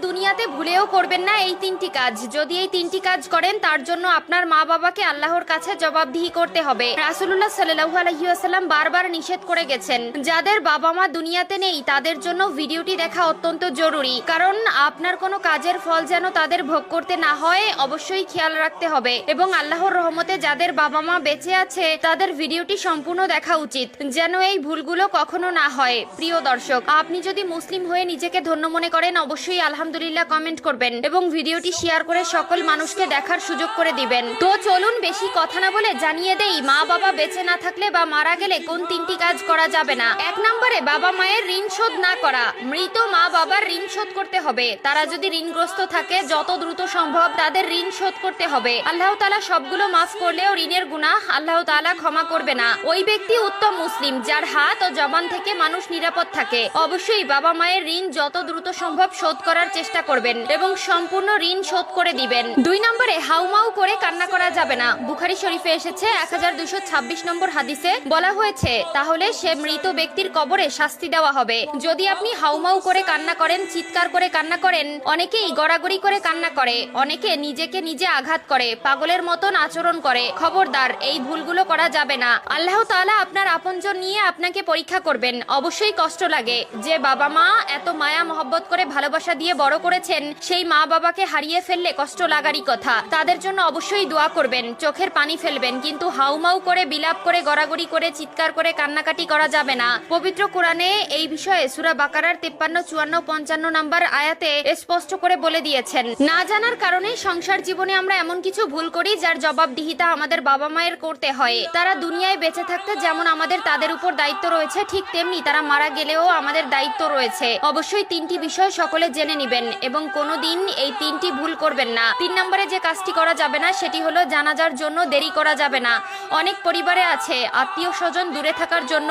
দুনিয়াতে ভুলেও করবেন না এই তিনটি কাজ। যদি এই তিনটি কাজ করেন তার জন্য আপনার মা বাবাকে আল্লাহর কাছে জবাবদিহি করতে হবে। রাসূলুল্লাহ সাল্লাল্লাহু আলাইহি ওয়াসাল্লাম বারবার নিষেধ করে গেছেন, যাদের বাবা মা দুনিয়াতে নেই তাদের জন্য ভিডিওটি দেখা অত্যন্ত জরুরি, কারণ আপনার কোনো কাজের ফল যেন তাদের ভোগ করতে না হয় অবশ্যই খেয়াল রাখতে হবে। এবং আল্লাহর রহমতে যাদের বাবা মা বেঁচে আছে তাদের ভিডিওটি সম্পূর্ণ দেখা উচিত, যেন এই ভুলগুলো কখনো না হয়। প্রিয় দর্শক, আপনি যদি মুসলিম হয়ে নিজেকে ধন্য মনে করেন অবশ্যই আলহামদুলিল্লাহ কমেন্ট করবেন এবং ভিডিওটি শেয়ার করে সকল মানুষকে দেখার সুযোগ করে দিবেন। তো চলুন বেশি কথা না বলে জানিয়ে দেই মা বাবা বেঁচে না থাকলে বা মারা গেলে কোন তিনটি কাজ করা যাবে না। 1 নম্বরে বাবা মায়ের ঋণ শোধ না করা। মৃত মা বাবার ঋণ শোধ করতে হবে। তারা যদি ঋণগ্রস্ত থাকে যত দ্রুত সম্ভব তাদের ঋণ শোধ করতে হবে। আল্লাহ তাআলা সবগুলো মাফ করলেও ঋণের গুনাহ আল্লাহ তাআলা ক্ষমা করবে না। ওই ব্যক্তি উত্তম মুসলিম যার হাত ও জবান থেকে মানুষ নিরাপদ থাকে। অবশ্যই বাবা মায়ের ঋণ যত দ্রুত সম্ভব শোধ করার চেষ্টা করবেন এবং সম্পূর্ণ ঋণ শোধ করে দিবেন। 2 নম্বরে হাউমাউ করে কান্না করা যাবে না। বুখারী শরীফে এসেছে 1226 নম্বর হাদিসে বলা হয়েছে, তাহলে সে মৃত ব্যক্তির কবরে শাস্তি দেওয়া হবে। যদি আপনি হাউমাউ করে কান্না করেন, চিৎকার করে কান্না করেন, অনেকেই গড়াগড়ি করে কান্না করে, অনেকে নিজেকে নিজে আঘাত করে, পাগলের মতন আচরণ করে। খবরদার, এই ভুলগুলো করা যাবে না। আল্লাহ তাআলা আপনার আপনজন নিয়ে আপনাকে পরীক্ষা করবেন। অবশ্যই কষ্ট লাগে যে বাবা মা এত মায়া মহব্বত করে ভালোবাসা দিয়ে বড় করেছেন, সেই মা বাবাকে হারিয়ে ফেললে কষ্ট লাগারই কথা। তাদের জন্য অবশ্যই দোয়া করবেন, চোখের পানি ফেলবেন, কিন্তু হাউমাউ করে বিলাপ করে গড়াগড়ি করে চিৎকার করে কান্নাকাটি করা যাবে না। পবিত্র কোরআনে এই বিষয়ে সূরা বাকারার 53, 54, 55 নম্বর আয়াতে স্পষ্ট করে বলে দিয়েছেন, না জানার কারণে সংসার জীবনে আমরা এমন কিছু ভুল করি যার জবাবদিহিতা আমাদের বাবা মায়ের করতে হয়। তারা দুনিয়ায় বেঁচে থাকতে যেমন আমাদের তাদের উপর দায়িত্ব রয়েছে, ঠিক তেমনি তারা মারা গেলেও আমাদের দায়িত্ব রয়েছে। অবশ্যই 3টি বিষয় সকলে জেনে নেবেন এবং কোনোদিন এই 3টি ভুল করবেন না। 3 নম্বরে যে কাজটি করা যাবে না সেটি হলো জানাজার জন্য দেরি করা যাবে না। অনেক পরিবারে আছে আত্মীয় স্বজন দূরে থাকার জন্য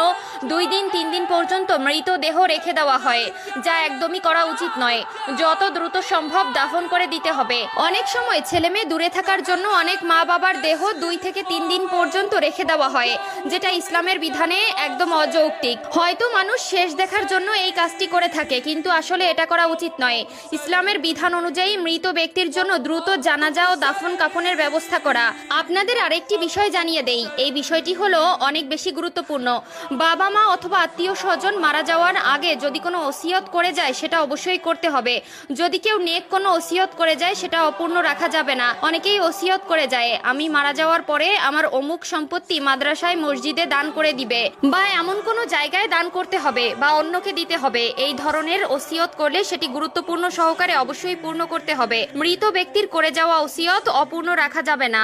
2 দিন 3 দিন পর্যন্ত মৃতদেহ রেখে দেওয়া হয়, যা একদমই করা উচিত নয়। যত দ্রুত সম্ভব দাফন করে দিতে হবে। অনেক সময় ছেলে মেয়ে দূরে থাকার জন্য অনেক মা বাবার দেহ 2 থেকে 3 দিন পর্যন্ত রেখে দেওয়া হয়, যেটা ইসলামের বিধানে একদম অযৌক্তিক। হয়তো মানুষ শেষ দেখার জন্য এই কাজটি করে থাকে, কিন্তু আসলে এটা করা উচিত নয়। ইসলামের বিধান অনুযায়ী মৃত ব্যক্তির জন্য দ্রুত জানাজা ও দাফন কাফনের ব্যবস্থা করা। আপনাদের আরেকটি বিষয় জানিয়ে দেই, এই বিষয়টি হলো অনেক বেশি গুরুত্বপূর্ণ। বাবা মা অথবা আত্মীয় স্বজন মারা যাওয়ার আগে যদি কোনো ওসিয়ত করে যায় সেটা অবশ্যই করতে হবে। যদি কেউ নেক কোনো ওসিয়ত করে যায় সেটা অপূর্ণ রাখা যাবে না। অনেকেই ওসিয়ত করে যায়, আমি মারা যাওয়ার পরে আমার অমুক সম্পত্তি মাদ্রাসায় মসজিদে দান করে দিবে, বা এমন কোনো জায়গায় দান করতে হবে বা অন্যকে দিতে হবে। এই ধরনের ওসিয়ত করলে সেটি গুরুত্বপূর্ণ সহকারে অবশ্যই পূর্ণ করতে হবে। মৃত ব্যক্তির করে যাওয়া ওসিয়ত অপূর্ণ রাখা যাবে না।